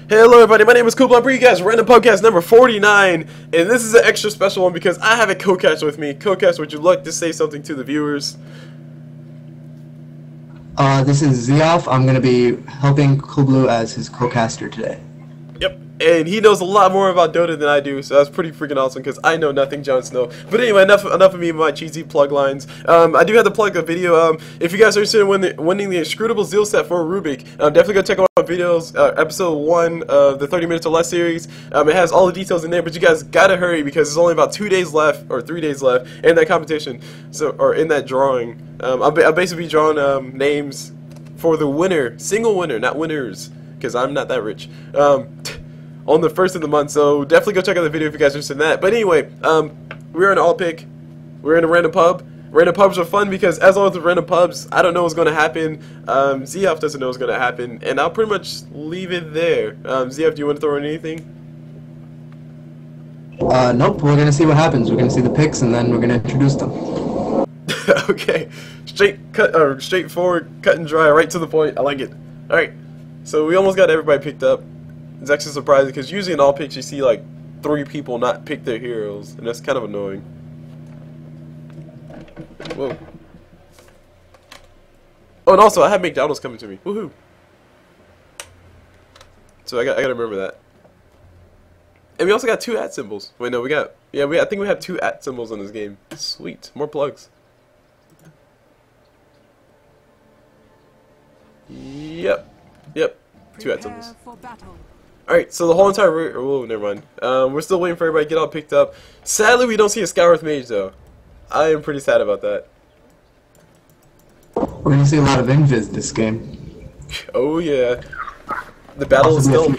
Hello everybody, my name is Cul Blu, bringing you guys random podcast number 49, and this is an extra special one because I have a co-caster with me. Co-caster, would you like to say something to the viewers? This is Ziaf. I'm going to be helping Cul Blu as his co-caster today. Yep, and he knows a lot more about Dota than I do, so that's pretty freaking awesome because I know nothing, Jon Snow. But anyway, enough of me and my cheesy plug lines. I do have to plug a video. If you guys are interested in winning the inscrutable Zeal set for Rubik, definitely go check out my videos, episode 1 of the 30 minutes or less series. It has all the details in there, but you guys gotta hurry because there's only about 2 days left, or 3 days left, in that competition, or in that drawing. I'll basically be drawing names for the winner, single winner, not winners, because I'm not that rich, on the first of the month, so definitely go check out the video if you guys are interested in that. But anyway, we're in all pick, we're in a random pub. Random pubs are fun because, as always with random pubs, I don't know what's going to happen, Ziaf doesn't know what's going to happen, and I'll pretty much leave it there. Ziaf, do you want to throw in anything? Nope, we're going to see what happens. We're going to see the picks, and then we're going to introduce them. Okay, straightforward, cut and dry, right to the point. I like it. Alright, so we almost got everybody picked up. It's actually surprising because usually in all picks you see like 3 people not pick their heroes, and that's kind of annoying. Whoa. Oh, and also I have McDonald's coming to me. Woohoo! So I gotta remember that. And we also got 2 @ symbols. Wait, no, I think we have 2 @ symbols in this game. Sweet, more plugs. Yep, 2 @ symbols. Alright, so the whole entire oh, never mind. We're still waiting for everybody to get all picked up. Sadly, we don't see a Scourth Mage though. I am pretty sad about that. We're going to see a lot of invis this game. Oh yeah. The battle is still...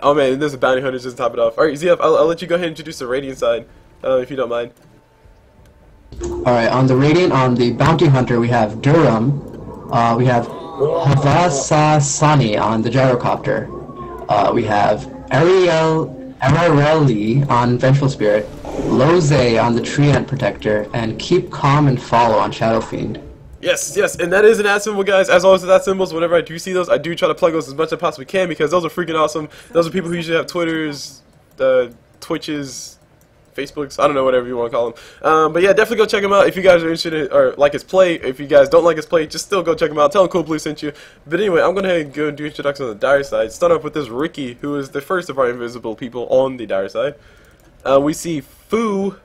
Oh man, there's a bounty hunter just to top it off. Alright, ZF, I'll let you go ahead and introduce the Radiant side, if you don't mind. Alright, on the Radiant, on the bounty hunter, we have Durham. We have Havasasani on the Gyrocopter. We have Ararelli on Vengful Spirit. Loze on the Treant Protector, and Keep Calm and Follow on Shadow Fiend. Yes, and that is an @ symbol, guys. As always with @ symbols, whenever I do see those, I do try to plug those as much as I possibly can because those are freaking awesome. Those are people who usually have Twitters, Twitches, Facebooks, I don't know, whatever you want to call them. But yeah, definitely go check them out if you guys are interested in, or like his play. If you guys don't like his play, just still go check him out. Tell him Cul Blu sent you. But anyway, I'm going to go do introductions on the dire side. Start off with this Riki, who is the first of our invisible people on the dire side. We see Fohu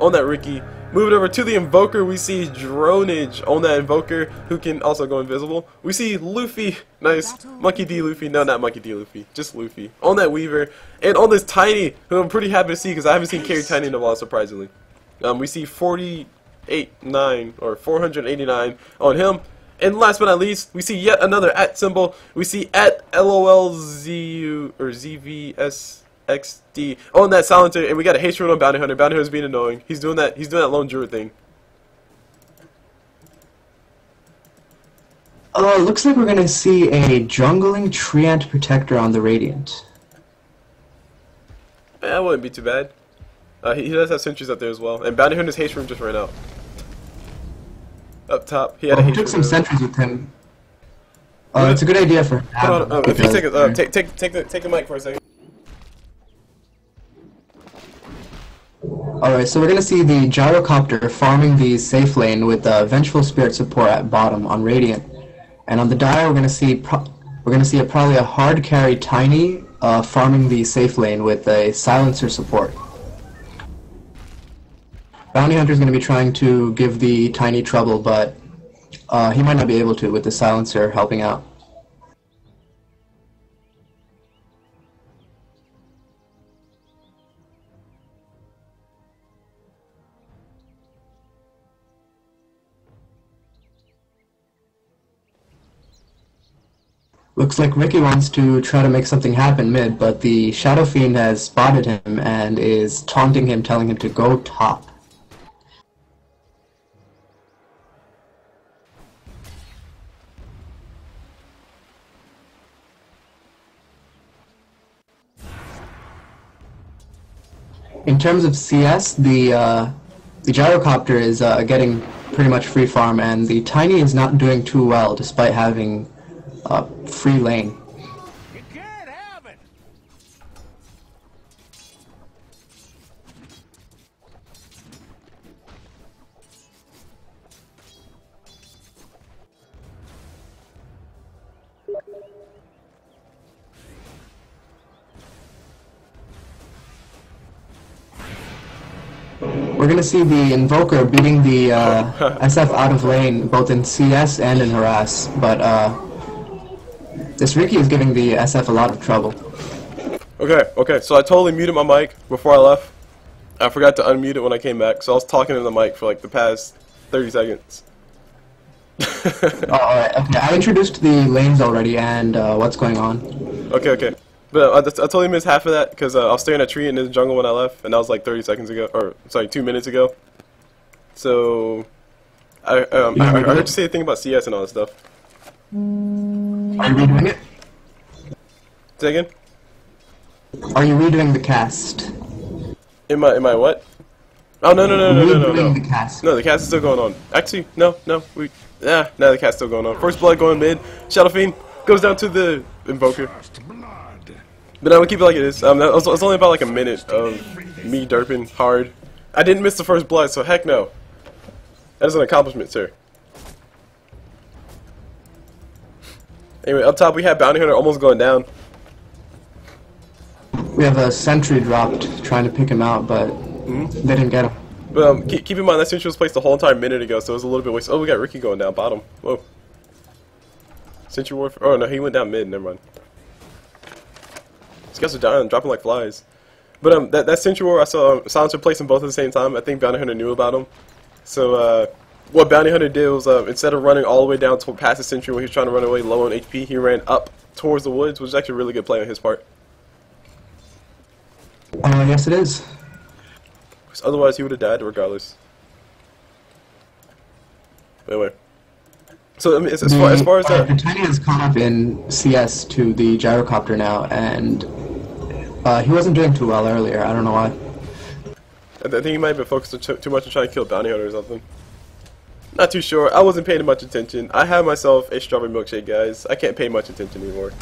on that Riki. Moving over to the Invoker, we see Dronage on that Invoker, who can also go invisible. We see Luffy, nice, Monkey D. Luffy, no, not Monkey D. Luffy, just Luffy, on that Weaver. And on this Tiny, who I'm pretty happy to see because I haven't seen carry Tiny in a while, surprisingly. We see 489 on him. And last but not least, we see yet another @ symbol. We see @LOLZU or ZVSXD on that Silencer, and we got a haste rune on Bounty Hunter. Bounty Hunter's being annoying. He's doing that lone druid thing. Looks like we're going to see a jungling Treant Protector on the Radiant. That wouldn't be too bad. He does have sentries up there as well, and Bounty Hunter's haste rune just ran out. Up top, he had a haste rune. Took some sentries with him. It's a good idea for him. Hold on, if you take the mic for a second. Alright, so we're going to see the Gyrocopter farming the safe lane with Vengeful Spirit support at bottom on Radiant. And on the Dire, we're going to see probably a hard carry Tiny farming the safe lane with a Silencer support. Bounty Hunter's going to be trying to give the Tiny trouble, but he might not be able to with the Silencer helping out. Looks like Riki wants to try to make something happen mid, but the Shadow Fiend has spotted him and is taunting him, telling him to go top. In terms of CS, the Gyrocopter is getting pretty much free farm, and the Tiny is not doing too well despite having free lane. You can't have it. We're gonna see the Invoker beating the SF out of lane, both in CS and in harass, but this Riki is giving the SF a lot of trouble. Okay, so I totally muted my mic before I left. I forgot to unmute it when I came back, so I was talking to the mic for like the past 30 seconds. Alright, okay, I introduced the lanes already and what's going on. Okay. But I totally missed half of that because I was staring at Treant in the jungle when I left, and that was like 30 seconds ago, or sorry, 2 minutes ago. So, I heard you say a thing about CS and all that stuff. Are you redoing it? Say again? Are you redoing the cast? Am I what? Oh no. Redoing the cast. No, the cast is still going on. Actually, no, the cast's still going on. First blood going mid. Shadow Fiend goes down to the Invoker. But I would keep it like it is. It's only about like a minute of me derping hard. I didn't miss the first blood, so heck no. That is an accomplishment, sir. Anyway, up top we have Bounty Hunter almost going down. We have a sentry dropped trying to pick him out, but they didn't get him. But keep in mind that sentry was placed the whole entire minute ago, so it was a little bit wasted. Oh, we got Riki going down bottom. Whoa. Sentry Warfare. Oh no, he went down mid. Never mind. These guys are dying, dropping like flies. But that Sentry War, I saw Silencer placing both at the same time. I think Bounty Hunter knew about him. So what Bounty Hunter did was instead of running all the way down to past the Sentry when he was trying to run away low on HP, he ran up towards the woods, which is actually a really good play on his part. Yes, it is. Because otherwise, he would have died regardless. Anyway. So I mean, as far as the Tiny has caught up in CS to the Gyrocopter now, and he wasn't doing too well earlier. I don't know why. I think he might have been focused too much on trying to kill Bounty Hunter or something. Not too sure. I wasn't paying much attention. I have myself a strawberry milkshake, guys. I can't pay much attention anymore.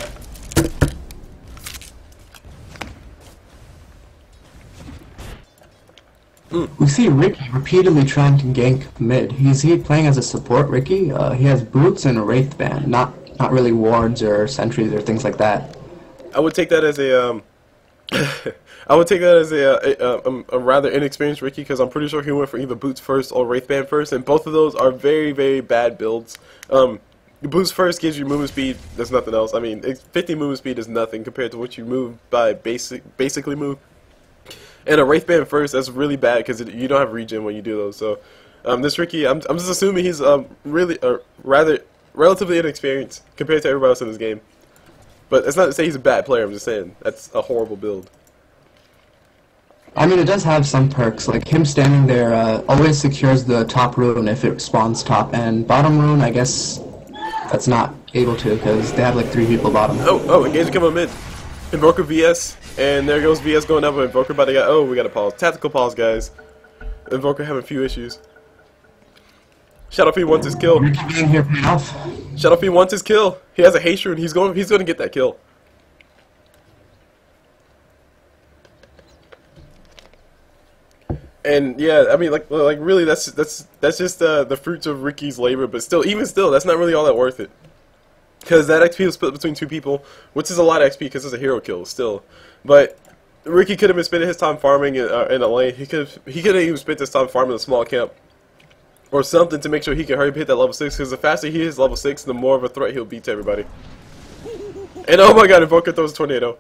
We see Riki repeatedly trying to gank mid. Is he playing as a support, Riki? He has boots and a wraith band, not really wards or sentries or things like that. I would take that as a I would take that as a rather inexperienced Riki, because I'm pretty sure he went for either boots first or wraith band first, and both of those are very, very bad builds. Boots first gives you movement speed. There's nothing else. I mean, 50 movement speed is nothing compared to what you move by basically move. And a wraith band first, that's really bad because you don't have regen when you do those. So this Riki, I'm just assuming he's really rather relatively inexperienced compared to everybody else in this game. But it's not to say he's a bad player. I'm just saying that's a horrible build. I mean, it does have some perks, like him standing there always secures the top rune if it spawns top, and bottom rune, I guess that's not able to because they have like 3 people bottom. Oh, engage come on mid. Invoker VS, and there goes VS going up with Invoker, but we got a pause. Tactical pause, guys. Invoker having a few issues. Shadow Fiend wants his kill. Riki being here paid off. Shadow Fiend wants his kill. He has a haste rune. He's going to get that kill. And yeah, I mean, like really, that's just the fruits of Riki's labor. But even still, that's not really all that worth it. Because that XP was split between 2 people, which is a lot of XP because it's a hero kill still. But Riki could have been spending his time farming in a lane. He could have even spent his time farming a small camp or something to make sure he can hurry up hit that level 6. Because the faster he hits level 6, the more of a threat he'll be to everybody. And oh my God, Invoker throws a tornado.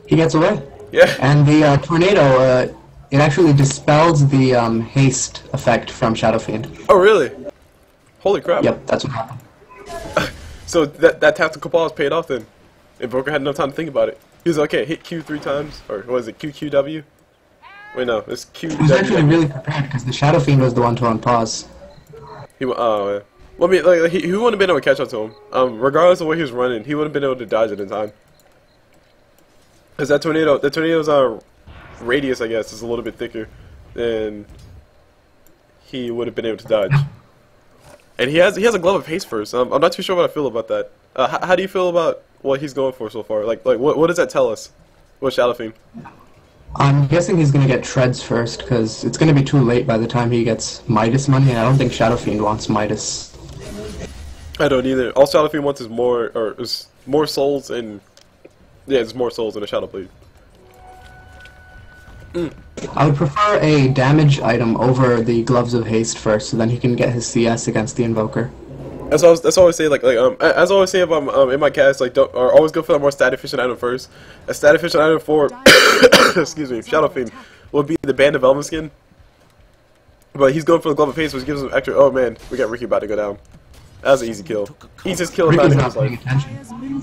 He gets away. Yeah. And the tornado, it actually dispels the haste effect from Shadow Fiend. Oh really? Holy crap. Yep, that's what happened. So that tactical pause paid off then. Invoker had enough time to think about it. He was like, okay, hit Q 3 times, or what is it, QQW? Wait, no, it's QW. He was actually really prepared because the Shadow Fiend was the one to unpause. Oh man. Well, I mean, like, he wouldn't have been able to catch up to him. Regardless of where he was running, he wouldn't have been able to dodge it in time. Because the tornado's radius, I guess, is a little bit thicker than he would have been able to dodge. And he has a glove of haste first. I'm not too sure what I feel about that. How do you feel about what he's going for so far? Like what does that tell us? What Shadow Fiend? I'm guessing he's gonna get treads first, because it's gonna be too late by the time he gets Midas money, and I don't think Shadow Fiend wants Midas. I don't either. All Shadow Fiend wants is more souls, and yeah, it's more souls than a Shadow Blade. I would prefer a damage item over the gloves of haste first, so then he can get his CS against the Invoker. That's what I always say. As I always say if I'm in my cast, always go for the more stat efficient item first. A stat efficient item for excuse me, Shadow Fiend will be the Band of Elven Skin. But he's going for the Glove of Haste, which gives him extra. Oh man, we got Riki about to go down. That was an easy kill. Easiest kill of Bounty Hunter's life.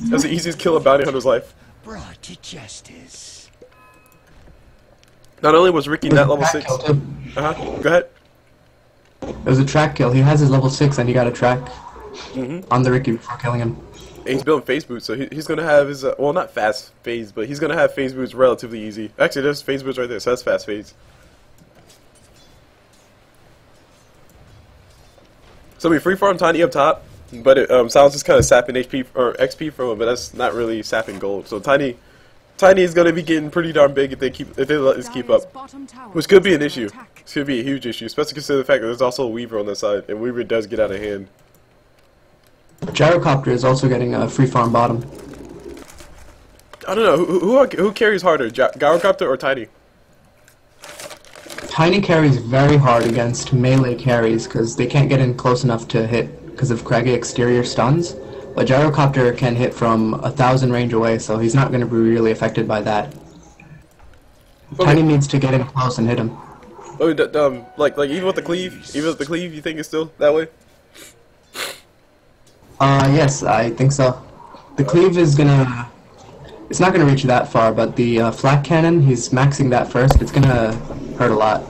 That's the easiest kill of Bounty Hunter's life. Brought to justice. Not only was Riki not level 6. Go ahead. It was a track kill. He has his level 6 and he got a track on the Riki before killing him. And he's building phase boots, so he's going to have his, well, not fast phase, but he's going to have phase boots relatively easy. Actually, there's phase boots right there, so that's fast phase. So we free farm Tiny up top, but Silence is kind of sapping HP or XP from him, but that's not really sapping gold. So Tiny is going to be getting pretty darn big if they let this keep up, which could be an issue. This could be a huge issue, especially considering the fact that there's also a Weaver on that side, and Weaver does get out of hand. Gyrocopter is also getting a free farm bottom. I don't know who carries harder, Gyrocopter or Tiny. Tiny carries very hard against melee carries because they can't get in close enough to hit because of craggy exterior stuns. But Gyrocopter can hit from 1,000 range away, so he's not going to be really affected by that. Okay. Tiny needs to get in close and hit him. Oh, even with the cleave, you think it's still that way? Yes, I think so. The cleave is gonna... It's not gonna reach that far, but the flak cannon, he's maxing that first. It's gonna hurt a lot.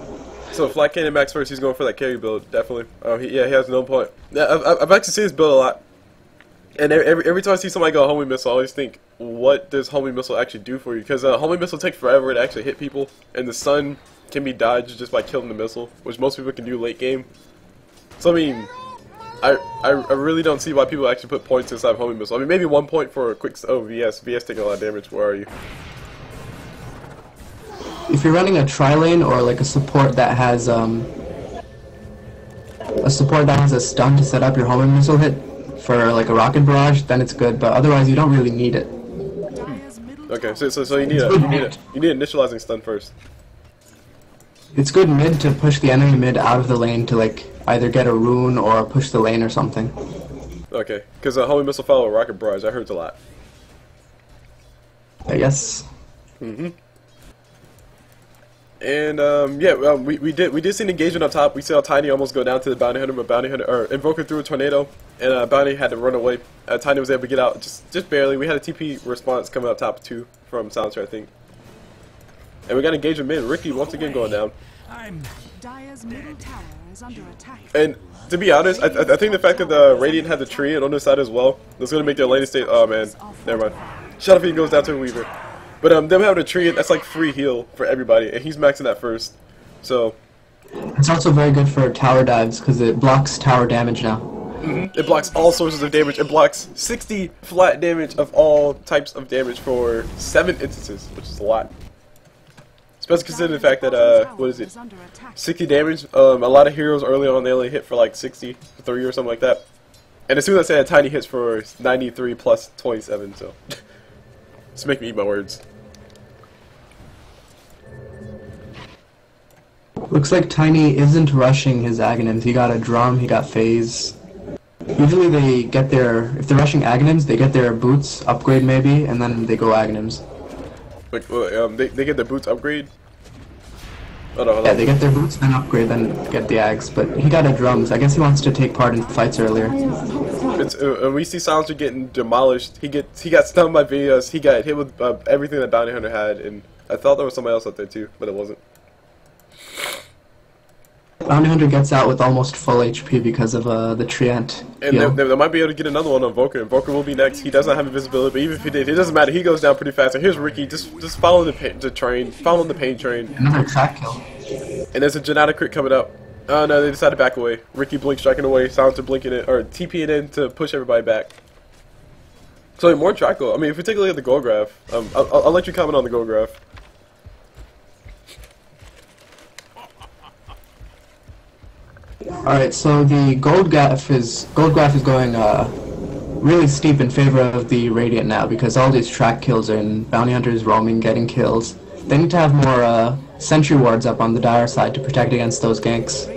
So flak cannon max first, he's going for that carry build, definitely. He has no point. Yeah, I've actually seen this build a lot. And every time I see somebody go homing missile, I always think, what does homing missile actually do for you? Because homing missile takes forever to actually hit people, and the stun can be dodged just by killing the missile, which most people can do late game. So I mean, I really don't see why people actually put points inside of homing missile. I mean, maybe 1 point for a quick. Oh, VS taking a lot of damage. Where are you? If you're running a tri-lane or like a support that has a stun to set up your homing missile hit for like a rocket barrage, then it's good. But otherwise, you don't really need it. Okay, so you need initializing stun first. It's good mid to push the enemy mid out of the lane to like either get a rune or push the lane or something. Okay, because homing missile follow a rocket barrage, that hurts a lot. I guess. And yeah, we did see an engagement up top. We saw Tiny almost go down to the bounty hunter, but Invoker threw a tornado, and Bounty had to run away. Tiny was able to get out just barely. We had a TP response coming up top too from Silencer, I think. And we got engagement mid. Riki once again going down. Dire's middle tower is under attack. And to be honest, I think the fact that the Radiant had the Treant on their side as well, that's going to make their laning state. Oh man, never mind. Shadow Fiend goes down to a Weaver. But them having a Treant, that's like free heal for everybody, and he's maxing that first. So it's also very good for tower dives because it blocks tower damage now. It blocks all sources of damage. It blocks 60 flat damage of all types of damage for 7 instances, which is a lot. Especially considering the fact that, what is it, 60 damage, a lot of heroes early on, they only hit for like 63 or something like that. And as soon as I say that, Tiny hits for 93 plus 27, so. Just make me eat my words. Looks like Tiny isn't rushing his Aghanims. He got a drum, he got phase. Usually they get their, if they're rushing Aghanims, they get their boots upgrade maybe, and then they go Aghanims. Like, they get their boots upgrade? Hold on. Yeah, they get their boots, then upgrade, then get the Ags. But he got a drums. I guess he wants to take part in fights earlier. We see Silencer getting demolished. He got stunned by videos. He got hit with everything that Bounty Hunter had, and I thought there was somebody else out there too, but it wasn't. Bounty Hunter gets out with almost full HP because of the Treant. And they might be able to get another one on Invoker. Invoker will be next. He does not have invisibility, but even if he did, it doesn't matter. He goes down pretty fast. And here's Riki, just following the train, following the pain train. Another track kill. And there's a Janata crit coming up. Oh no, they decided to back away. Riki blink striking away, Silencer blinking it, or TPing in to push everybody back. So more track goal. I mean, if we take a look at the goal graph, I'll let you comment on the goal graph. Alright, so the gold graph is going really steep in favor of the Radiant now because all these track kills are in bounty hunters roaming, getting kills. They need to have more sentry wards up on the Dire side to protect against those ganks.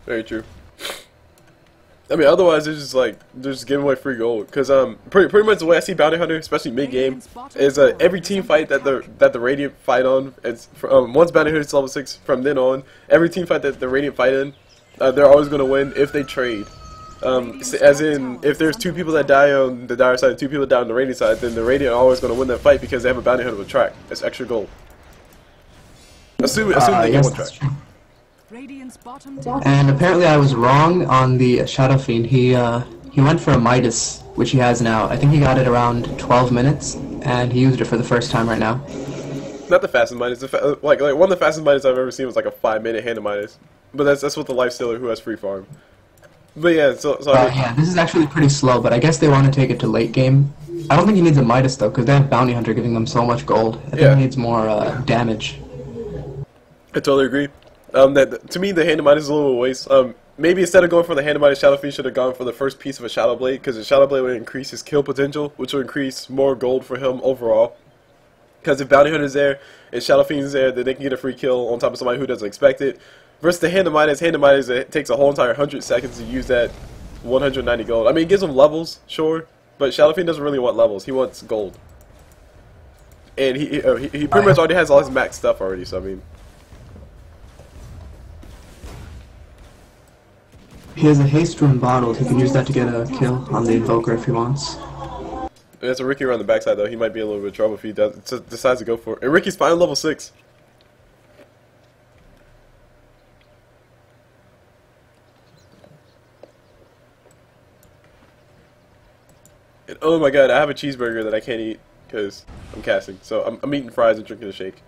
Very true. I mean, otherwise they're just like giving away free gold. Because pretty much the way I see bounty hunter, especially mid game, is every team fight that the Radiant fight on. It's once bounty hunter is level 6, from then on, every team fight that the Radiant fight in, they're always going to win if they trade. As in, if there's 2 people that die on the Dire side and 2 people that die on the Radiant side, then the Radiant are always going to win that fight because they have a bounty hunter with track. That's extra gold. Assuming they get one track. And apparently I was wrong on the Shadow Fiend. He went for a Midas, which he has now. I think he got it around 12 minutes, and he used it for the first time right now. Not the fastest Midas. Like one of the fastest Midas I've ever seen was like a 5-minute hand of Midas. But that's with the Lifestealer who has free farm. But yeah, yeah, this is actually pretty slow, but I guess they want to take it to late game. I don't think he needs a Midas though, because they have Bounty Hunter giving them so much gold. I think he needs more damage. I totally agree. To me, the hand of Midas is a little waste. Maybe instead of going for the hand of Midas, Shadow Fiend should have gone for the first piece of a Shadow Blade, because the Shadow Blade would increase his kill potential, which will increase more gold for him overall. Because if Bounty Hunter's there and Shadow Fiend's there, then they can get a free kill on top of somebody who doesn't expect it. Versus the hand of Midas, it takes a whole entire 100 seconds to use that 190 gold. I mean, it gives him levels, sure, but Shadow Fiend doesn't really want levels. He wants gold. And he pretty much already has all his max stuff already, so I mean... He has a haste room bottled. He can use that to get a kill on the Invoker if he wants. There's a Riki around the backside though. He might be in a little bit of trouble if he decides to go for it. And Riki's finally level 6. And oh my god, I have a cheeseburger that I can't eat because I'm casting. So I'm eating fries and drinking a shake.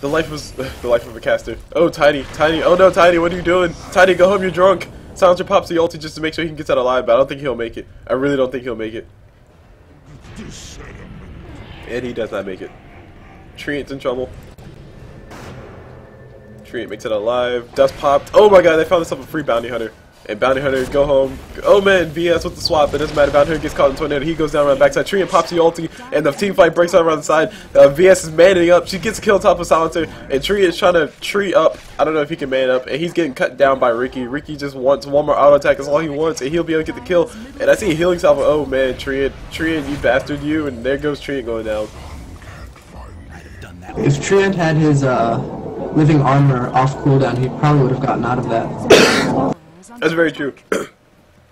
The life of a caster. Oh, Tiny. Oh no, Tiny, what are you doing? Tiny, go home, you're drunk. Silencer pops the ulti just to make sure he can get out alive, but I don't think he'll make it. I really don't think he'll make it. And he does not make it. Treant's in trouble. Treant makes it alive. Dust popped. Oh my god, they found themselves a free Bounty Hunter. And Bounty Hunter, go home. Oh man, VS with the swap. It doesn't matter. Bounty Hunter gets caught in tornado. He goes down around the backside. Treant pops the ulti, and the team fight breaks out around the side. VS is manning up. She gets a kill on top of Silencer, and Treant is trying to tree up. I don't know if he can man up, and he's getting cut down by Riki. Riki just wants one more auto attack. That's all he wants, and he'll be able to get the kill. And I see a healing salvo. Oh man, Treant, you bastard, you! And there goes Treant going down. If Treant had his living armor off cooldown, he probably would have gotten out of that. That's very true.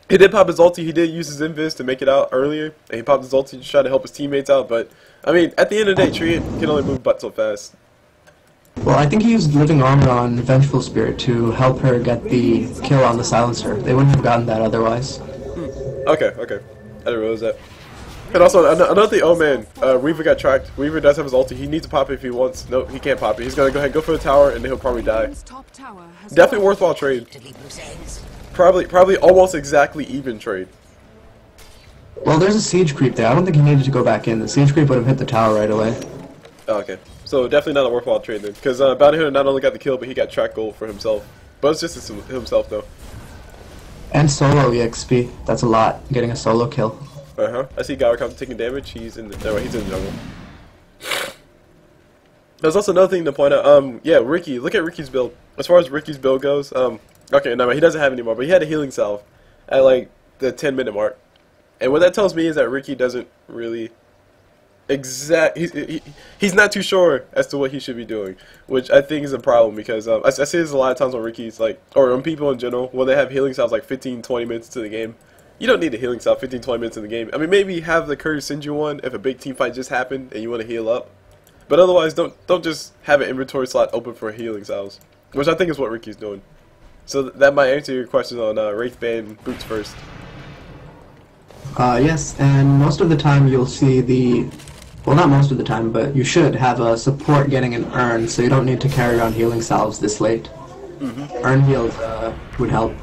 He did pop his ulti, he did use his invis to make it out earlier, and he popped his ulti to try to help his teammates out, but, I mean, at the end of the day, Treant can only move butt so fast. Well, I think he used living armor on Vengful Spirit to help her get the kill on the Silencer. They wouldn't have gotten that otherwise. Okay. I didn't realize that. And also, another thing, oh man, Weaver got tracked. Weaver does have his ulti. He needs to pop it if he wants. No, he can't pop it. He's going to go ahead and go for the tower, and then he'll probably die. Definitely worthwhile trade. Probably almost exactly even trade. Well, there's a siege creep there. I don't think he needed to go back in. The siege creep would have hit the tower right away. Oh, okay. So definitely not a worthwhile trade then. Because Bounty Hunter not only got the kill, but he got track gold for himself. But it's just himself, though. And solo EXP. That's a lot, getting a solo kill. I see Gyrocopter taking damage. He's in the jungle. There's also another thing to point out. Yeah, Riki. Look at Riki's build. As far as Riki's build goes, okay, no, he doesn't have any more, but he had a healing salve at like the 10-minute mark. And what that tells me is that Riki doesn't really he's not too sure as to what he should be doing, which I think is a problem because I see this a lot of times on Riki's, like, or on people in general, when they have healing salves like 15-20 minutes to the game. You don't need a healing salve 15-20 minutes in the game. I mean, maybe have the courage send you one if a big team fight just happened and you want to heal up. But otherwise, don't just have an inventory slot open for healing salves, which I think is what Riki's doing. So that might answer your question on Wraith Band boots first. Yes, and most of the time you'll see the well, not most of the time, but you should have a support getting an urn, so you don't need to carry around healing salves this late. Urn heals would help.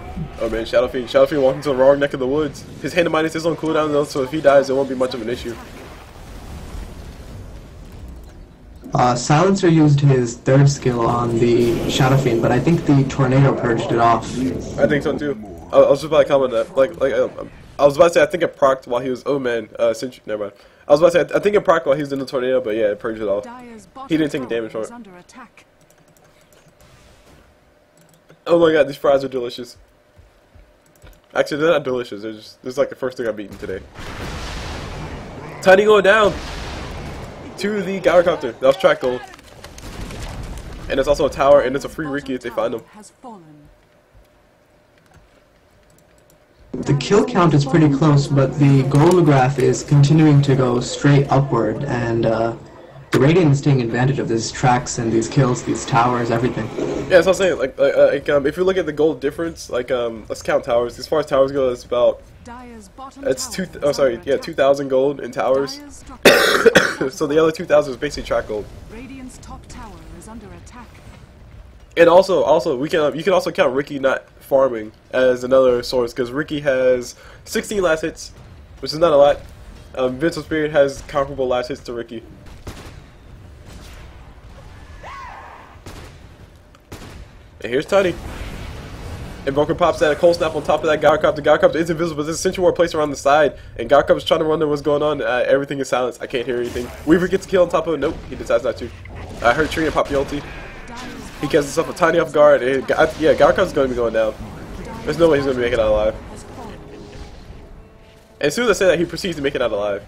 Oh man, Shadow Fiend walking to the wrong neck of the woods. His hand of minus is on cooldown though, so if he dies, it won't be much of an issue. Silencer used his third skill on the Shadow Fiend, but I think the Tornado purged it off. I think so too. I was just about to comment that. I was about to say I think it procced while he was. Oh man, never mind. I was about to say I think it procced while he was in the tornado, but yeah, it purged it off. He didn't take any damage from it. Oh my god, these fries are delicious. Actually, they're not delicious. This is like the first thing I've eaten today. Tiny going down to the Gyrocopter. That was track gold. And it's also a tower, and it's a free Riki if they find him. The kill count is pretty close, but the gold graph is continuing to go straight upward, and the Radiant is taking advantage of these tracks and these kills, these towers, everything. Yeah, that's what I'm saying. If you look at the gold difference, let's count towers. As far as towers go, it's about 2,000 gold in towers. So the other 2,000 is basically track gold. Radiant's top tower is under attack. And also, you can also count Riki not farming as another source, because Riki has 16 last hits, which is not a lot. Vengful Spirit has comparable last hits to Riki. And here's Tiny. Invoker pops that, a cold snap on top of that Gyrocopter. Gyrocopter is invisible, but there's a Sentry Ward placed around the side, and Gyrocopter's trying to wonder what's going on. Everything is silenced. I can't hear anything. Weaver gets a kill on top of it. Nope, he decides not to. I heard Treant pop the ulti. He catches himself a Tiny off guard, and yeah, Gyrocopter's going to be going down. There's no way he's going to make it out alive. And as soon as I say that, he proceeds to make it out alive.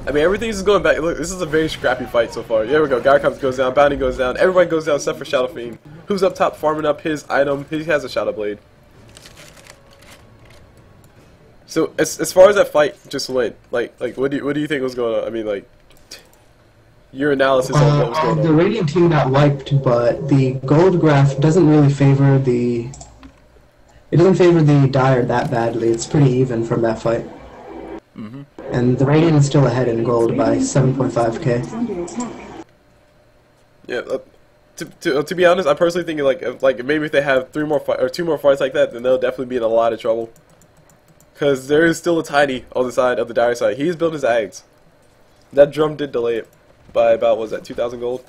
I mean, everything's just going back. Look, this is a very scrappy fight so far. There we go. Gyrocopter goes down. Bounty goes down. Everybody goes down except for Shadow Fiend, who's up top farming up his item. He has a Shadow Blade. So as far as that fight just went, what do you think was going on? I mean, your analysis on what was going on. The Radiant team got wiped, but the gold graph doesn't really favor the. It doesn't favor the Dire that badly. It's pretty even from that fight. And the Radiant is still ahead in gold by 7.5k. Yeah, to be honest, I personally think like maybe if they have 2 more fights like that, then they'll definitely be in a lot of trouble. Because there is still a Tiny on the side of the Dire side. He's built his Ags. That drum did delay it by about, what was that, 2,000 gold?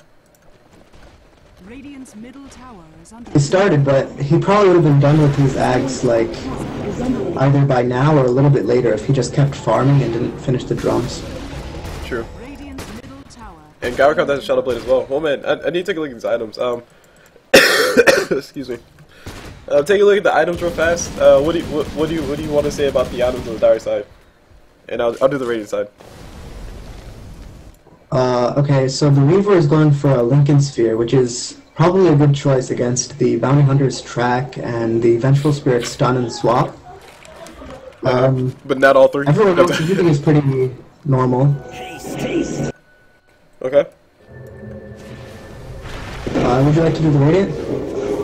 Radiant's middle tower is under He started, but he probably would have been done with his Ags either by now or a little bit later if he just kept farming and didn't finish the drums. True. Radiant's middle tower. And Gyrocopter has a Shadow Blade as well. Oh man, I need to take a look at these items. Excuse me. Take a look at the items real fast. What do you want to say about the items on the Dire side? And I'll do the Radiant side. Okay, so the Weaver is going for a Lincoln Sphere, which is probably a good choice against the Bounty Hunter's Track and the Vengeful Spirit's Stun and Swap. But not all three. Everyone else is pretty normal. Okay. Would you like to do the Radiant?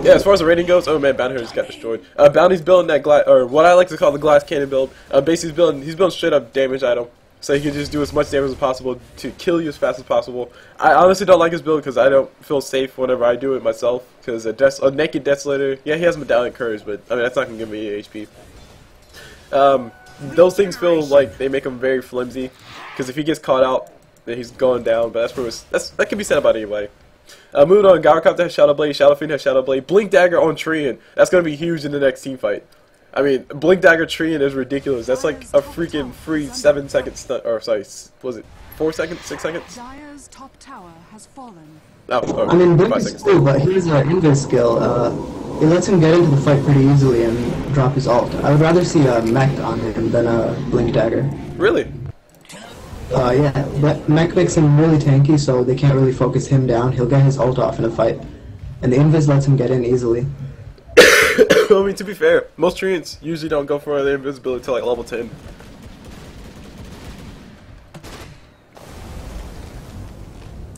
Yeah, as far as the rating goes, oh man, Bounty Hunter just got destroyed. Bounty's building that glass, or what I like to call the glass cannon build. Basically, he's building straight up damage item, so he can just do as much damage as possible to kill you as fast as possible. I honestly don't like his build because I don't feel safe whenever I do it myself. Because a naked Desolator, yeah, he has Medallion Courage, but I mean that's not gonna give me HP. Those things feel like they make him very flimsy, because if he gets caught out, then he's going down. But that can be said about anybody. Moving on, Gyrocopter has Shadow Blade, Shadow Fiend has Shadow Blade, Blink Dagger on Treant. That's going to be huge in the next team fight. I mean, Blink Dagger Treant is ridiculous. That's like a freaking free 7-second stun, or sorry, was it 4 seconds, 6 seconds? Dire's top tower has fallen. Oh, I mean, Blink 5 is seconds. cool, but he's an Invis skill. It lets him get into the fight pretty easily and drop his ult. I would rather see a mech on him than a Blink Dagger. Really? Yeah, but mech makes him really tanky, so they can't really focus him down. He'll get his ult off in a fight. And the Invis lets him get in easily. I mean, to be fair, most Treants usually don't go for their invisibility until like level 10.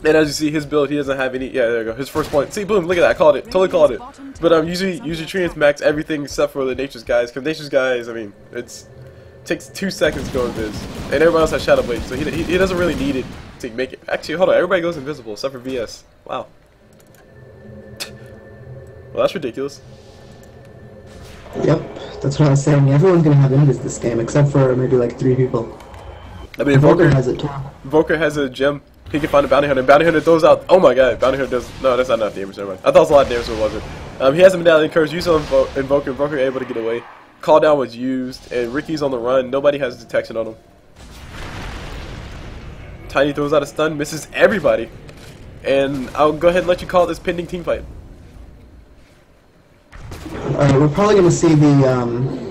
And as you see, his build, he doesn't have any. Yeah, there you go. His first point. See, boom! Look at that. I called it. Totally called it. But usually Treants max everything except for the Nature's Guys. Because Nature's Guys, I mean, it's Takes 2 seconds to go invis, and everybody else has Shadow Blade, so he doesn't really need it to make it. Actually, hold on, everybody goes invisible except for VS. Wow. Well, that's ridiculous. Yep, that's what I was saying. Everyone's gonna have invis this game, except for maybe like 3 people. I mean, Invoker has it too. Invoker has a gem. He can find a bounty hunter. Bounty hunter throws out. Oh my god, bounty hunter does. No, that's not enough damage. Never mind. I thought it was a lot of damage, but it wasn't. He has a medallion curse. Used on Invoker. Invoker able to get away. Call down was used, and Riki's on the run. Nobody has detection on him. Tiny throws out a stun, misses everybody, and I'll go ahead and let you call this pending team fight. We're probably gonna see the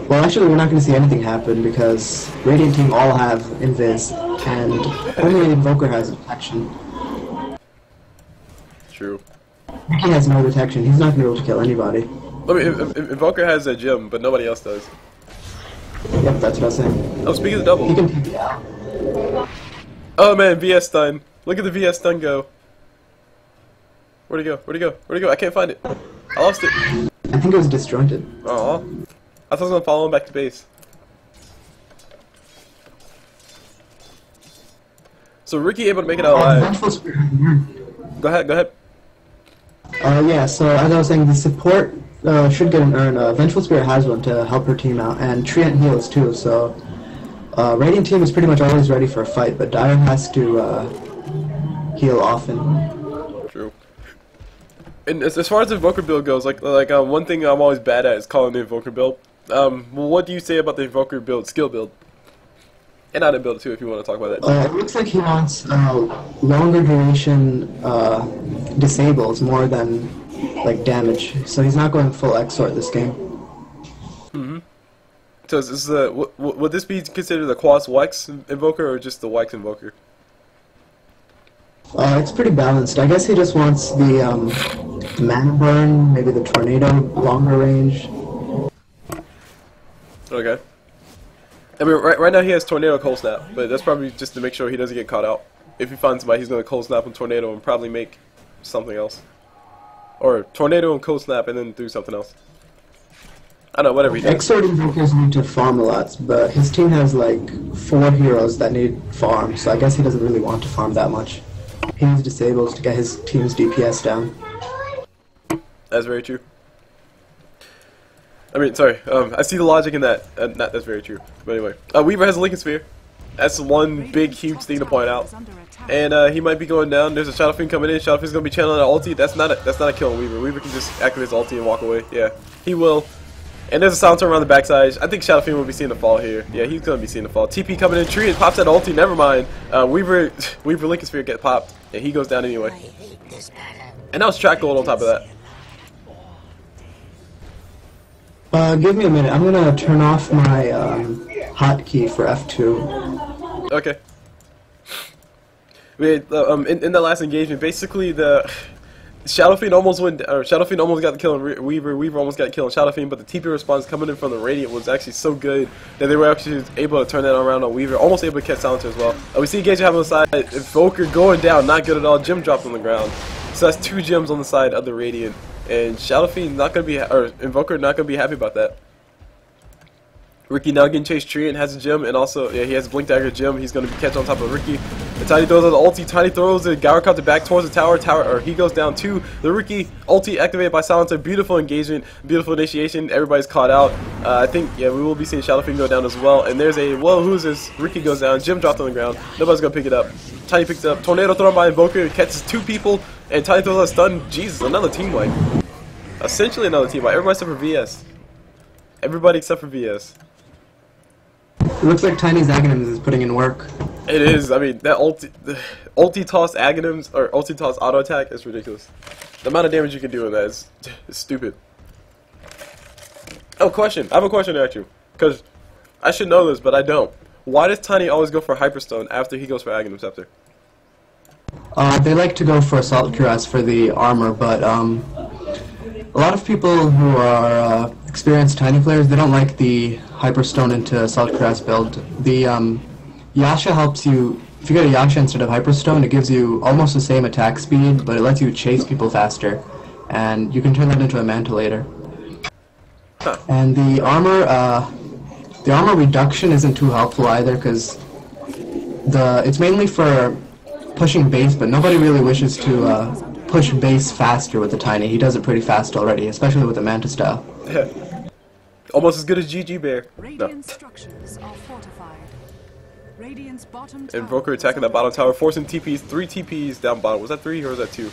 well, actually, we're not going to see anything happen because Radiant Team all have Invis, and only Invoker has detection. True. Riki has no detection. He's not going to be able to kill anybody. I mean, Invoker has a gem, but nobody else does. Yep, that's what I was saying. Oh, speaking of the double. He can take it out. Oh man, VS stun. Look at the VS stun go. Where'd he go? Where'd he go? Where'd he go? I can't find it. I lost it. I think it was disjointed. Aw. I thought I was gonna follow him back to base. So Riki able to make it out alive. Vengful Spirit. Go ahead, go ahead. Yeah, so as I was saying, the support should get an urn. Vengful Spirit has one to help her team out, and Treant heals too, so Radiant Team is pretty much always ready for a fight, but Dire has to heal often. True. And as far as the Invoker build goes, like one thing I'm always bad at is calling the Invoker build. What do you say about the Invoker build, skill build? And item build too, if you want to talk about that. It looks like he wants longer duration disables more than like damage, so he's not going full Exort this game. Mm-hmm. So is this would this be considered the Quas Wex Invoker or just the Wex Invoker? It's pretty balanced. I guess he just wants the mana burn, maybe the tornado longer range. Okay. I mean, right now he has Tornado Cold Snap, but that's probably just to make sure he doesn't get caught out. If he finds somebody, he's going to Cold Snap and Tornado and probably make something else. Or Tornado and Cold Snap and then do something else. I don't know, whatever he does. Exort Invokers need to farm a lot, but his team has like 4 heroes that need farm, so I guess he doesn't really want to farm that much. He needs disables to get his team's DPS down. That's very true. I mean, sorry, I see the logic in that. That's very true. But anyway, Weaver has a Lincoln Sphere. That's one big, huge thing to point out. And he might be going down. There's a Shadow Fiend coming in. Shadow Fiend's gonna be channeling an ulti. That's not a kill on Weaver. Weaver can just activate his ulti and walk away. Yeah, he will. And there's a silencer around the backside. I think Shadow Fiend will be seeing the fall here. Yeah, he's gonna be seeing the fall. TP coming in. Treant pops that ulti. Never mind. Weaver Lincoln Sphere get popped, and he goes down anyway. And now it's track gold on top of that. Give me a minute. I'm gonna turn off my hotkey for F2. Okay. In the last engagement, basically the Shadow Fiend almost went, or Shadow Fiend almost got the kill on Weaver. Weaver almost got the kill on Shadow Fiend, but the TP response coming in from the Radiant was actually so good that they were actually able to turn that around on Weaver. Almost able to catch Silencer as well. We see engagement happening on the side. Invoker going down, not good at all. Gem dropped on the ground. So that's 2 gems on the side of the Radiant. And Shadow Fiend not gonna be, or Invoker not gonna be happy about that. Riki now getting chased. Treant has a gem, and also he has a Blink Dagger gem. He's gonna be catch on top of Riki. And Tiny throws out the ulti. Tiny throws the Gyrocopter back towards the tower. Or he goes down too. The Riki ulti activated by Silencer. Beautiful engagement, beautiful initiation. Everybody's caught out. I think we will be seeing Shadow Fiend go down as well. And there's a who's this? Riki goes down. Gem dropped on the ground. Nobody's gonna pick it up. Tiny picks it up. Tornado thrown by Invoker. Catches 2 people. And Tiny throws out a stun. Jesus, another team wipe. Essentially another team wipe. Everybody except for VS. Everybody except for VS. It looks like Tiny's Aghanims is putting in work. It is. I mean, that ulti toss Aghanims or ulti toss auto attack is ridiculous. The amount of damage you can do with that is stupid. Oh, question. I have a question to ask you, because I should know this, but I don't. Why does Tiny always go for Hyperstone after he goes for Aghanim Scepter? They like to go for Assault Cuirass for the armor, but a lot of people who are experienced Tiny players, they don't like the Hyperstone into Assault Cuirass build. The Yasha helps you. If you get a Yasha instead of Hyperstone, it gives you almost the same attack speed, but it lets you chase people faster, and you can turn that into a Mantle later. Huh. And the armor, The armor reduction isn't too helpful either, because it's mainly for pushing base, but nobody really wishes to push base faster with the Tiny. He does it pretty fast already, especially with the Manta style. Almost as good as GG Bear. Radiant structures are fortified. Radiant's bottom tower Invoker attacking that bottom tower, forcing TPs, 3 TPs down bottom. Was that 3 or was that 2?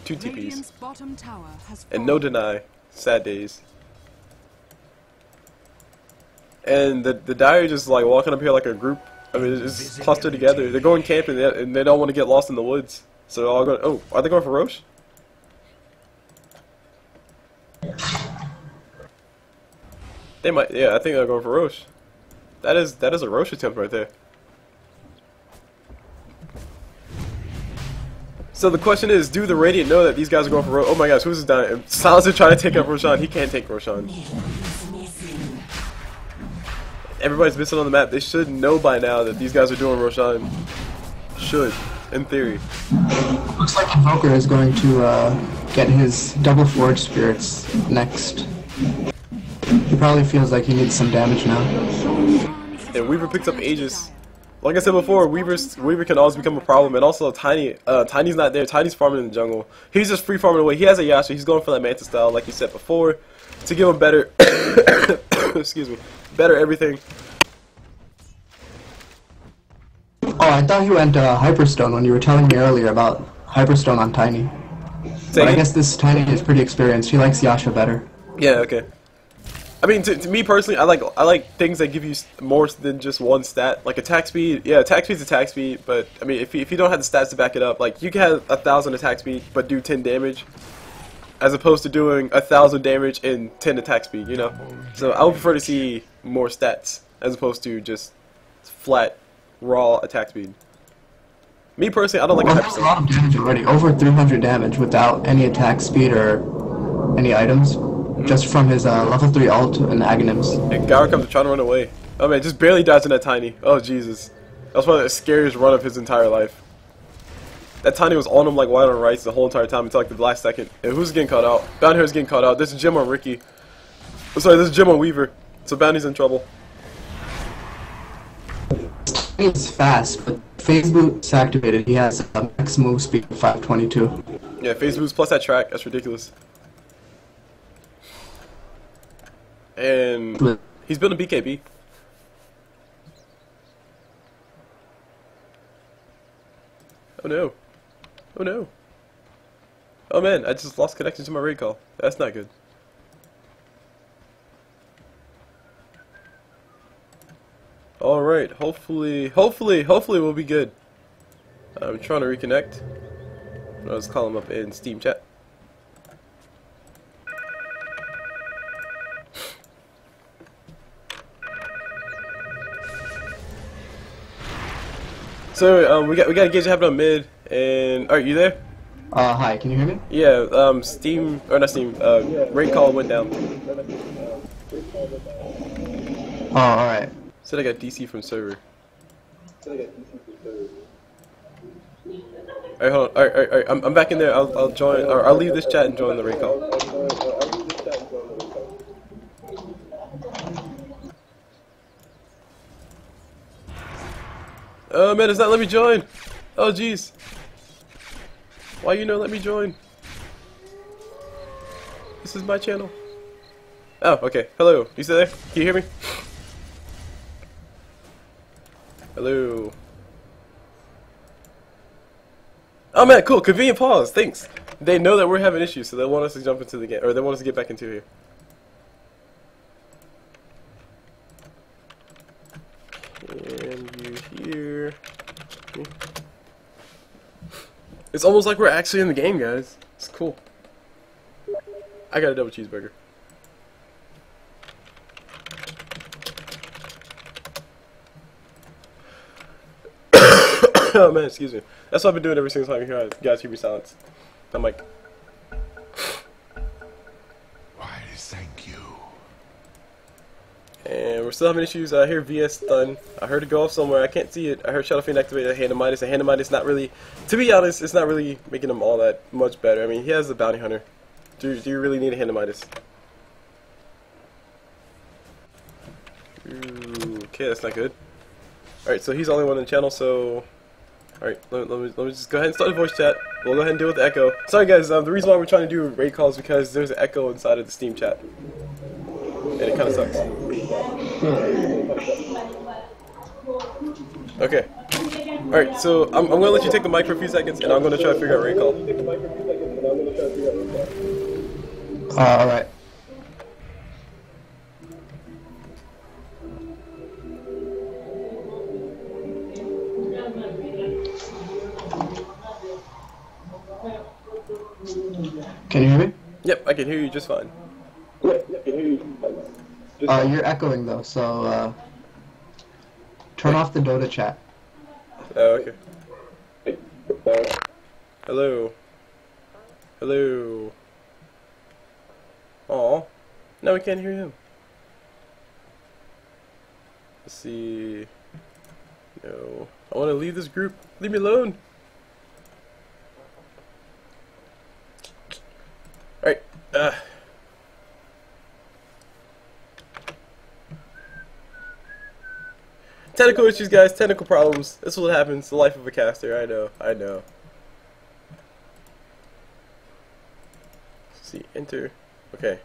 2 TPs. Radiant's bottom tower has And no fallen. deny. Sad days. And the Dire just like walking up here like a group. I mean, it's just clustered together. They're going camping and they don't want to get lost in the woods. So they're all going. Oh, are they going for Roche? They might. Yeah, I think they're going for Roche. That is a Roche attempt right there. So the question is, do the Radiant know that these guys are going for Roche? Oh my gosh, who's this dying? Silencer trying to take up Roshan. He can't take Roshan. Everybody's missing on the map. They should know by now that these guys are doing Roshan. Should, in theory. Looks like Invoker is going to get his double forge spirits next. He probably feels like he needs some damage now. And Weaver picks up Aegis. Like I said before, Weaver can always become a problem, and also Tiny's not there. Tiny's farming in the jungle. He's just free farming away. He has a Yasha. He's going for that Manta style, like you said before, to give him better. Excuse me, better everything. Oh, I thought he went Hyperstone when you were telling me earlier about Hyperstone on Tiny. But I guess this Tiny is pretty experienced. He likes Yasha better. Yeah. Okay. I mean, to me personally, I like things that give you more than just one stat. Like attack speed, yeah, attack speed's attack speed, but I mean, if you don't have the stats to back it up, like you can have 1,000 attack speed but do 10 damage, as opposed to doing 1,000 damage and 10 attack speed. You know, so I would prefer to see more stats as opposed to just flat raw attack speed. Me personally, I don't like. Well, that's a lot of damage already. Over 300 damage without any attack speed or any items. Just from his level 3 ult and Aghanims. And Gyrocopter trying to run away. Oh man, just barely dodging that Tiny. Oh Jesus. That was one of the scariest run of his entire life. That Tiny was on him like white on rice the whole entire time until like the last second. And who's getting caught out? Down here is getting caught out. This is Jim on Riki. Oh, sorry, this is Jim on Weaver. So Bounty's in trouble. He's fast, but phase boot's activated. He has a max move speed of 522. Yeah, phase boost plus that track. That's ridiculous. And he's building BKB. Oh no. Oh no. Oh man, I just lost connection to my raid call. That's not good. Alright, hopefully we'll be good. I'm trying to reconnect. I'll just call him up in Steam chat. So we got a gauge happening on mid, and are you there? Hi, can you hear me? Yeah, Steam or not Steam, raid call went down. Oh, alright. Said I got DC from server. Alright, hold on. Alright, I'm back in there. I'll join, or I'll leave this chat and join the raid call. Oh man, it's not letting me join. Oh jeez. Why you not let me join? This is my channel. Oh, okay. Hello. You still there? Can you hear me? Hello. Oh man, cool. Convenient pause. Thanks. They know that we're having issues, so they want us to jump into the game, or they want us to get back into here. And you here. It's almost like we're actually in the game, guys. It's cool. I got a double cheeseburger. Oh man, excuse me. That's what I've been doing every single time you guys hear me silence. I'm like, Why, thank you. and we're still having issues. I hear VS stun. I heard it go off somewhere. I can't see it. I heard Shadow Fiend activate a Handamitis. And Handamitis not really, to be honest, it's not really making him all that much better. I mean, he has the Bounty Hunter. Do you really need a Handamitis? Ooh, okay, that's not good. Alright, so he's the only one in the channel, so... Alright, let me just go ahead and start the voice chat. We'll go ahead and deal with the echo. Sorry guys, the reason why we're trying to do raid calls is because there's an echo inside of the Steam chat. And it kind of sucks. Okay. Alright, so I'm going to let you take the mic for a few seconds, and I'm going to try to figure out raid call. Alright. Can you hear me? Yep, I can hear you just fine. You're echoing though, so turn off the Dota chat. Oh, okay. Hello. Hello. Aw. Now we can't hear him. Let's see. No. I want to leave this group. Leave me alone. Alright. Technical issues, guys. Technical problems. This is what happens. The life of a caster. I know. Let's see. Enter. Okay.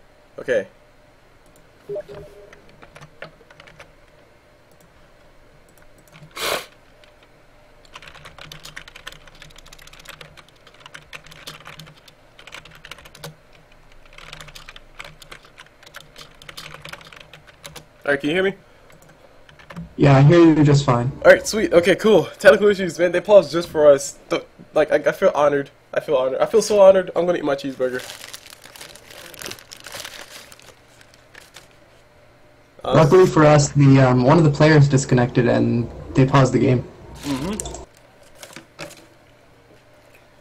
Alright, can you hear me? Yeah, I hear you just fine. Alright, sweet. Okay, cool. Technical issues, man. They paused just for us. Like, I feel honored. I feel so honored. I'm gonna eat my cheeseburger. Luckily for us, the one of the players disconnected and they paused the game.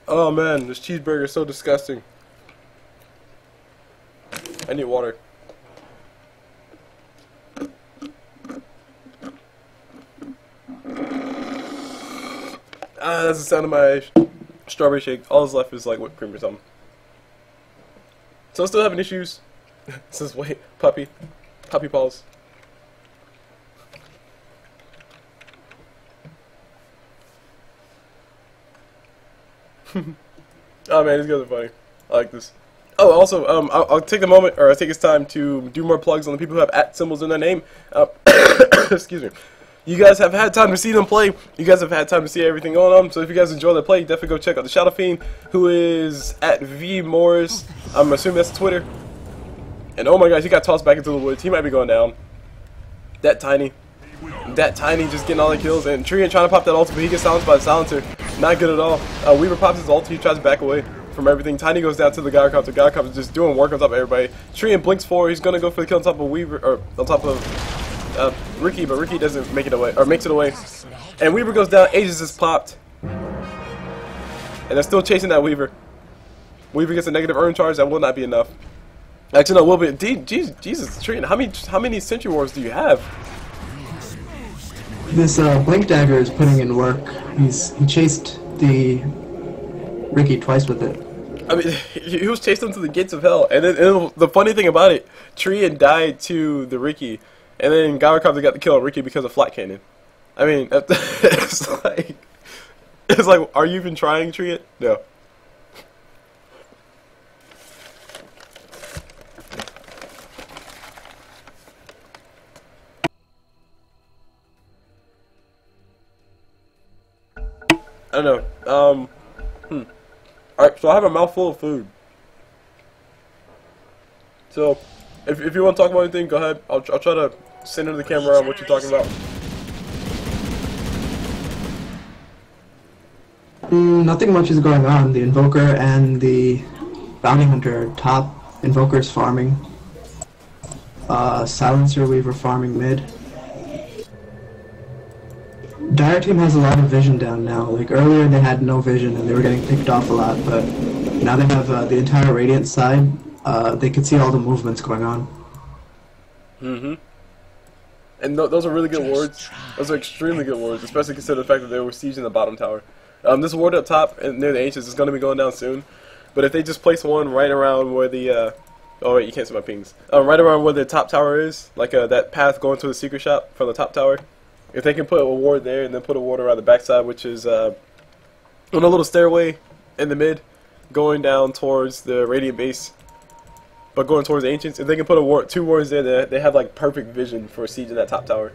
Oh man, this cheeseburger is so disgusting. I need water. That's the sound of my strawberry shake. All that's left is like whipped cream or something. So I'm still having issues. This is wait, puppy paws. Oh man, these guys are funny. I like this. Oh, also, I'll take the moment, or I'll take this time to do more plugs on the people who have @ symbols in their name. Excuse me. You guys have had time to see them play. You guys have had time to see everything going on. So if you guys enjoy their play, definitely go check out the Shadow Fiend, who is at @VMorris. I'm assuming that's Twitter. And oh my gosh, he got tossed back into the woods. He might be going down. That tiny just getting all the kills. And Treant trying to pop that ult, but he gets silenced by the silencer. Not good at all. Weaver pops his ult. He tries to back away from everything. Tiny goes down to the Gyrocopter. Gyrocopter just doing work on top of everybody. Treant blinks forward. He's gonna go for the kill on top of Weaver, or on top of Riki, but Riki doesn't make it away, or makes it away. And Weaver goes down. Aegis is popped, and they're still chasing that Weaver. Weaver gets a negative earn charge. That will not be enough. Actually, no, will be. Jesus, Treant, how many Sentry Wars do you have? This Blink Dagger is putting in work. He chased the Riki twice with it. I mean, he was chasing him to the gates of hell, and then the funny thing about it, Treant died to the Riki, and then Gyrocopter got the kill on Riki because of flat cannon. I mean, it's like, are you even trying, Treant? No. I don't know. Alright, so I have a mouthful of food. So, if you want to talk about anything, go ahead. I'll try to center the camera on what you're talking about. Nothing much is going on. The Invoker and the Bounty Hunter are top. Invoker's farming. Silencer Weaver farming mid. Dire team has a lot of vision down now. Like earlier they had no vision and they were getting picked off a lot, but now they have the entire Radiant side. They can see all the movements going on. And those are really good wards. Those are extremely good wards, especially considering the fact that they were sieging the bottom tower. This ward up top and near the Ancients is going to be going down soon. But if they just place one right around where the Oh wait, you can't see my pings. Right around where the top tower is, like that path going to the secret shop from the top tower. If they can put a ward there and then put a ward around the backside, which is on a little stairway in the mid, going down towards the Radiant base, but going towards the Ancients. If they can put a ward, 2 wards there, they have like perfect vision for sieging that top tower.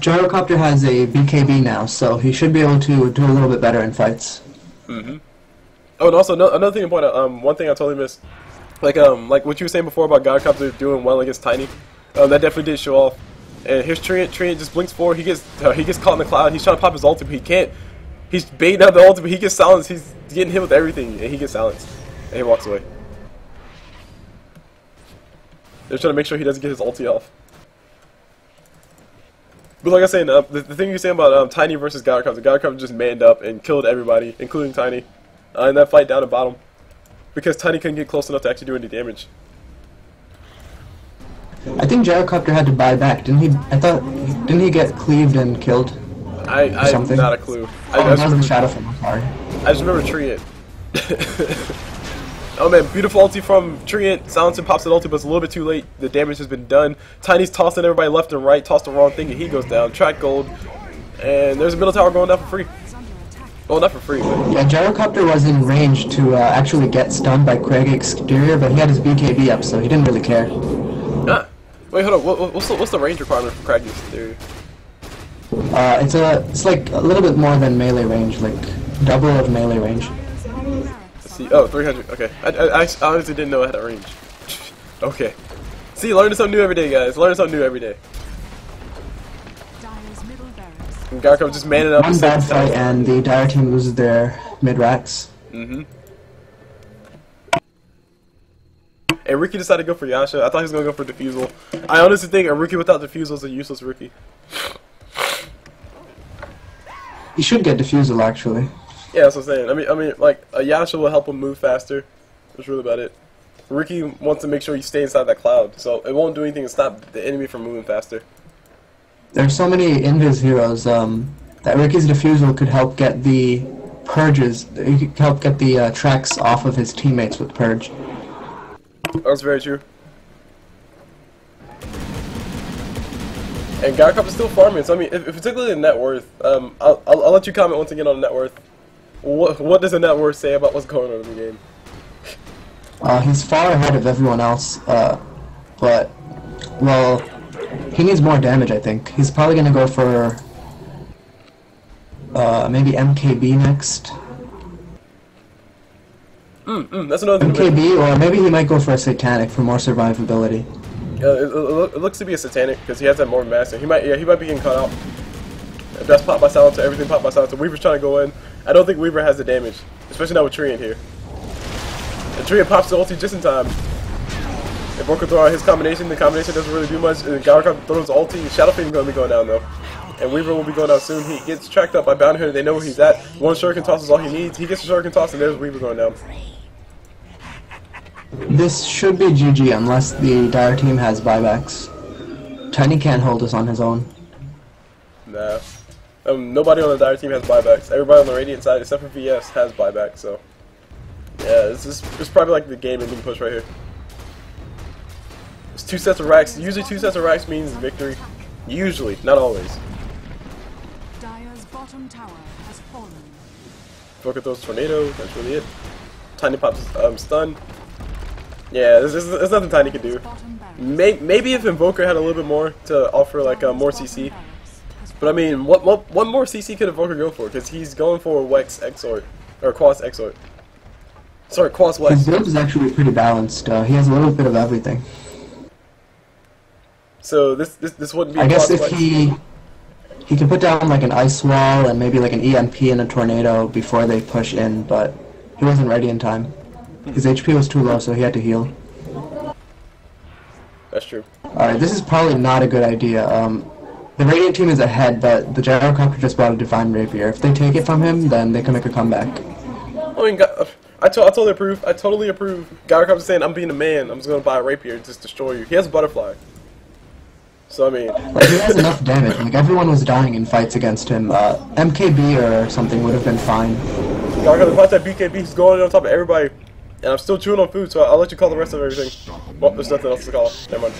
Gyrocopter has a BKB now, so he should be able to do a little bit better in fights. Mm-hmm. Oh, and also another thing to point out. One thing I totally missed, like what you were saying before about Gyrocopter doing well against Tiny. That definitely did show off. And here's Treant. Treant just blinks forward. He gets caught in the cloud. He's trying to pop his ulti, but he can't. He's baiting out the ulti, but he gets silenced. He's getting hit with everything, and he gets silenced. And he walks away. They're trying to make sure he doesn't get his ulti off. But like I was saying, the thing you're saying about Tiny versus Gyrocopter just manned up and killed everybody, including Tiny, in that fight down at bottom. Because Tiny couldn't get close enough to actually do any damage. I think Gyrocopter had to buy back, didn't he? Didn't he get cleaved and killed? I have not a clue. Oh, that was the Shadow Flame, I'm sorry. I just remember Treant. Oh man, beautiful ulti from Treant. Silencing pops an ulti, but it's a little bit too late. The damage has been done. Tiny's tossing everybody left and right, tossed the wrong thing, and he goes down. Track gold. And there's a middle tower going down for free. Well, not for free, but... Yeah, Gyrocopter was in range to actually get stunned by Craig Exterior, but he had his BKB up, so he didn't really care. Ah. Wait, hold on. What's the range requirement for Craggy's theory? It's like a little bit more than melee range, like double of melee range. Let's see. Oh, 300. Okay. I honestly didn't know I had a range. Okay. See, learning something new every day, guys. Learning something new every day. And Gyrocopter just manning up. One bad fight and the Dire team loses their mid-racks. Mm-hmm. And Riki decided to go for Yasha. I thought he was going to go for Diffusal. I honestly think a Riki without Diffusal is a useless Riki. He should get Diffusal, actually. Yeah, that's what I'm saying. I mean, like, a Yasha will help him move faster. That's really about it. Riki wants to make sure you stay inside that cloud, so it won't do anything to stop the enemy from moving faster. There's so many Invis heroes that Riki's Diffusal could help get the purges. He could help get the tracks off of his teammates with Purge. That's very true. And Gyrocopter's still farming, so I mean, if particularly the net worth, I'll let you comment once again on the net worth. What does the net worth say about what's going on in the game? He's far ahead of everyone else, but, well, he needs more damage, I think. He's probably going to go for, maybe MKB next. That's another thing. MKB, or maybe he might go for a Satanic for more survivability. It looks to be a Satanic because he has that more master. He might be getting cut out. That's popped by Silencer, everything popped by Silencer. Weaver's trying to go in. I don't think Weaver has the damage, especially not with Treant here. And Treant pops the ulti just in time. Invoker throw out his combination. The combination doesn't really do much. Gyrocopter throws ulti. Shadow Fiend is going to be going down though. And Weaver will be going down soon. He gets tracked up by Bounty Hunter. They know where he's at. One Shuriken toss is all he needs. He gets a Shuriken toss and there's Weaver going down. This should be GG unless the Dire team has buybacks. Tiny can't hold us on his own. Nah. Nobody on the Dire team has buybacks. Everybody on the Radiant side except for VS has buybacks, so... Yeah, it's probably like the game-ending push right here. It's 2 sets of racks. Usually 2 sets of racks means victory. Usually, not always. Dire's bottom tower has fallen. Invoker throws Tornado, that's really it. Tiny pops stun. Yeah, there's nothing Tiny can do. Maybe if Invoker had a little bit more to offer, like more CC. But I mean, what more CC could Invoker go for? Because he's going for Wex Exort. Or Quas Exort. Sorry, Quas Wex. His build is actually pretty balanced. He has a little bit of everything. So this wouldn't be I guess Quas if Wex. he can put down like an Ice Wall and maybe like an EMP and a Tornado before they push in, but he wasn't ready in time. His HP was too low, so he had to heal. That's true. Alright, this is probably not a good idea. The Radiant team is ahead, but the Gyrocopter just bought a Divine Rapier. If they take it from him, then they can make a comeback. I mean, I totally approve. I totally approve. Gyrocopter saying, I'm being a man. I'm just going to buy a Rapier and just destroy you. He has a Butterfly. So, I mean... Like, he has enough damage. Like, everyone was dying in fights against him. MKB or something would have been fine. Gyrocopter pops that BKB. He's going on top of everybody. And I'm still chewing on food, so I'll let you call the rest of everything. Well, there's nothing else to call. Never mind.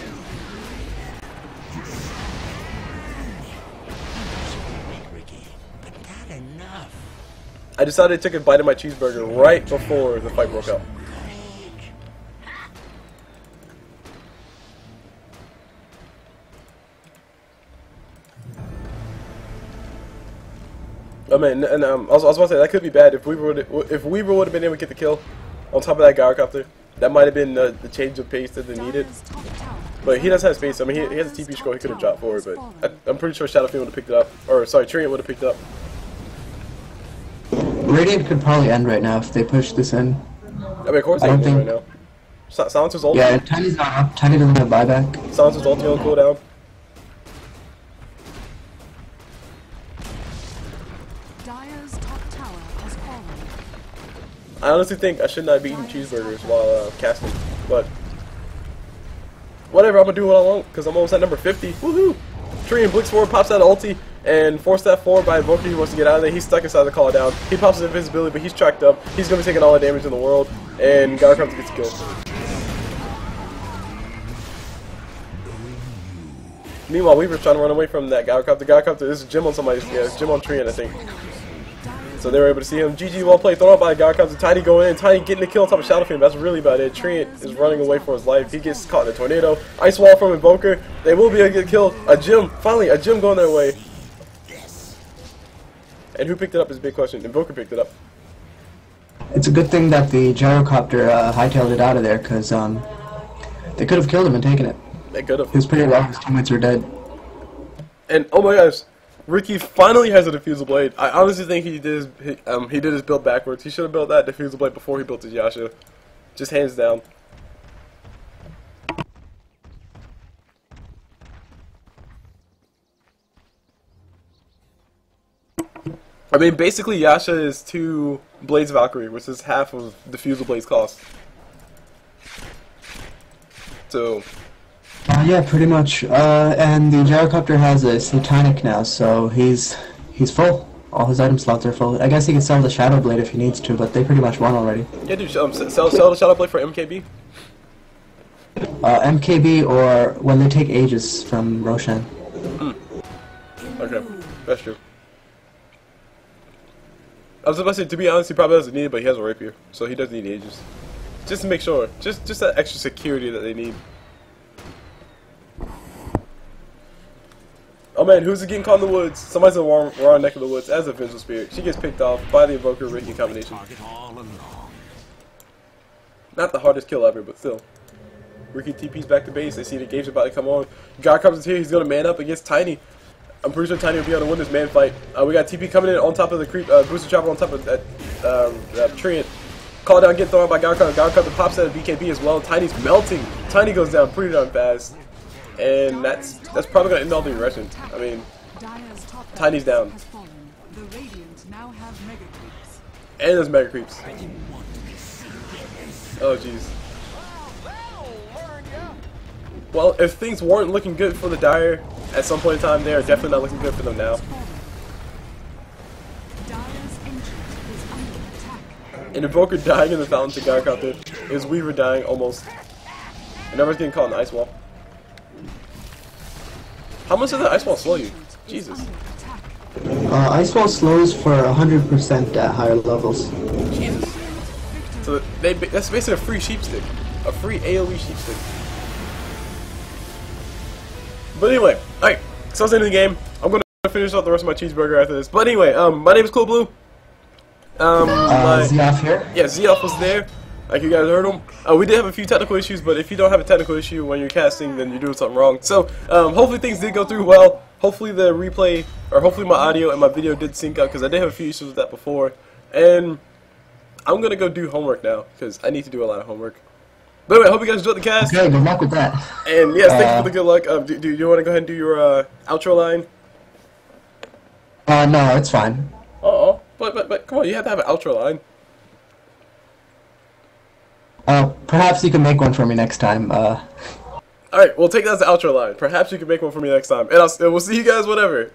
I decided to take a bite of my cheeseburger right before the fight broke out. I mean, and I was about to say that could be bad if Weaver would have been able to get the kill on top of that Gyrocopter. That might have been the change of pace that they needed. But he does have space. I mean, he has a TP scroll he could have dropped forward, but I'm pretty sure Shadow Fiend would have picked it up. Or sorry, Treant would have picked it up. Radiant could probably end right now if they push this in. I mean, of course they can right now. Silencer's ulti. Yeah, Tiny's not up. Tiny doesn't have buyback. Silencer's ulti on cooldown. Dire's top tower has fallen. I honestly think I should not be eating cheeseburgers while casting, but whatever, I'm gonna do what I want because I'm almost at number 50. Woohoo! Treant blicks forward, pops out of ulti, and forced that forward by Invoker. He wants to get out of there. He's stuck inside the call down. He pops his invisibility, but he's tracked up. He's gonna be taking all the damage in the world, and Gyrocopter gets killed. Meanwhile, Weaver's trying to run away from that Gyrocopter. Gyrocopter, this is Jim on somebody's, yeah, it's Jim on Treant, I think. So they were able to see him. GG, well played. Thrown out by Gyrocopter. Tiny going in. Tiny getting the kill on top of Shadow Fiend. That's really about it. Treant is running away for his life. He gets caught in a tornado. Ice wall from Invoker. They will be able to get killed. A gem. Finally, a gem going their way. And who picked it up is a big question. Invoker picked it up. It's a good thing that the Gyrocopter hightailed it out of there, because they could have killed him and taken it. They could have. He was pretty low. His teammates were dead. And oh my gosh, Riki finally has a diffusal blade. I honestly think he did his build backwards. He should have built that diffusal blade before he built his Yasha. Just hands down. I mean, basically Yasha is 2 Blades Valkyrie, which is half of diffusal blade's cost. So Yeah, pretty much. And the Gyrocopter has a Satanic now, so he's full. All his item slots are full. I guess he can sell the Shadow Blade if he needs to, but they pretty much won already. Yeah, dude, sell the Shadow Blade for MKB. MKB or when they take Aegis from Roshan. Okay, that's true. I was about to say, to be honest, he probably doesn't need it, but he has a rapier, so he doesn't need Aegis. Just to make sure, just that extra security that they need. Oh man, who's it getting caught in the woods? Somebody's in the wrong neck of the woods as a Vengful Spirit. She gets picked off by the Invoker Riki combination. Not the hardest kill ever, but still. Riki TP's back to base. They see the game's about to come on. Gyrocopter's is here. He's going to man up against Tiny. I'm pretty sure Tiny will be able to win this man fight. We got TP coming in on top of the creep, booster chopper on top of that Treant. Call down, get thrown by Gyrocopter. Gyrocopter pops out of BKB as well. Tiny's melting. Tiny goes down pretty darn fast. And that's probably going to end all the aggression. I mean, Tiny's down. And there's mega creeps. Oh jeez. Well, if things weren't looking good for the Dire at some point in time, they are definitely not looking good for them now. An Invoker dying in the fountain to Gyrocopter. Is Weaver dying almost. And everyone's getting caught in the ice wall. How much does that ice wall slow you? Jesus. Ice wall slows for 100% at higher levels. Jesus. So that's basically a free sheep stick. A free AoE sheep stick. But anyway, alright. So that's the end of the game. I'm going to finish off the rest of my cheeseburger after this. But anyway, my name is Cul Blu. Zeoff here? Yeah, Zeoff was there. Like you guys heard him. We did have a few technical issues, but if you don't have a technical issue when you're casting, then you're doing something wrong. So, hopefully things did go through well. Hopefully the replay, or hopefully my audio and my video did sync up, because I did have a few issues with that before. And I'm going to go do homework now, because I need to do a lot of homework. But anyway, I hope you guys enjoyed the cast. Okay, good luck with that. And yes, thank you for the good luck. Do you want to go ahead and do your outro line? No, it's fine. Uh-oh. But come on, you have to have an outro line. Perhaps you can make one for me next time. Alright, we'll take that as the outro line. Perhaps you can make one for me next time. And we'll see you guys whenever.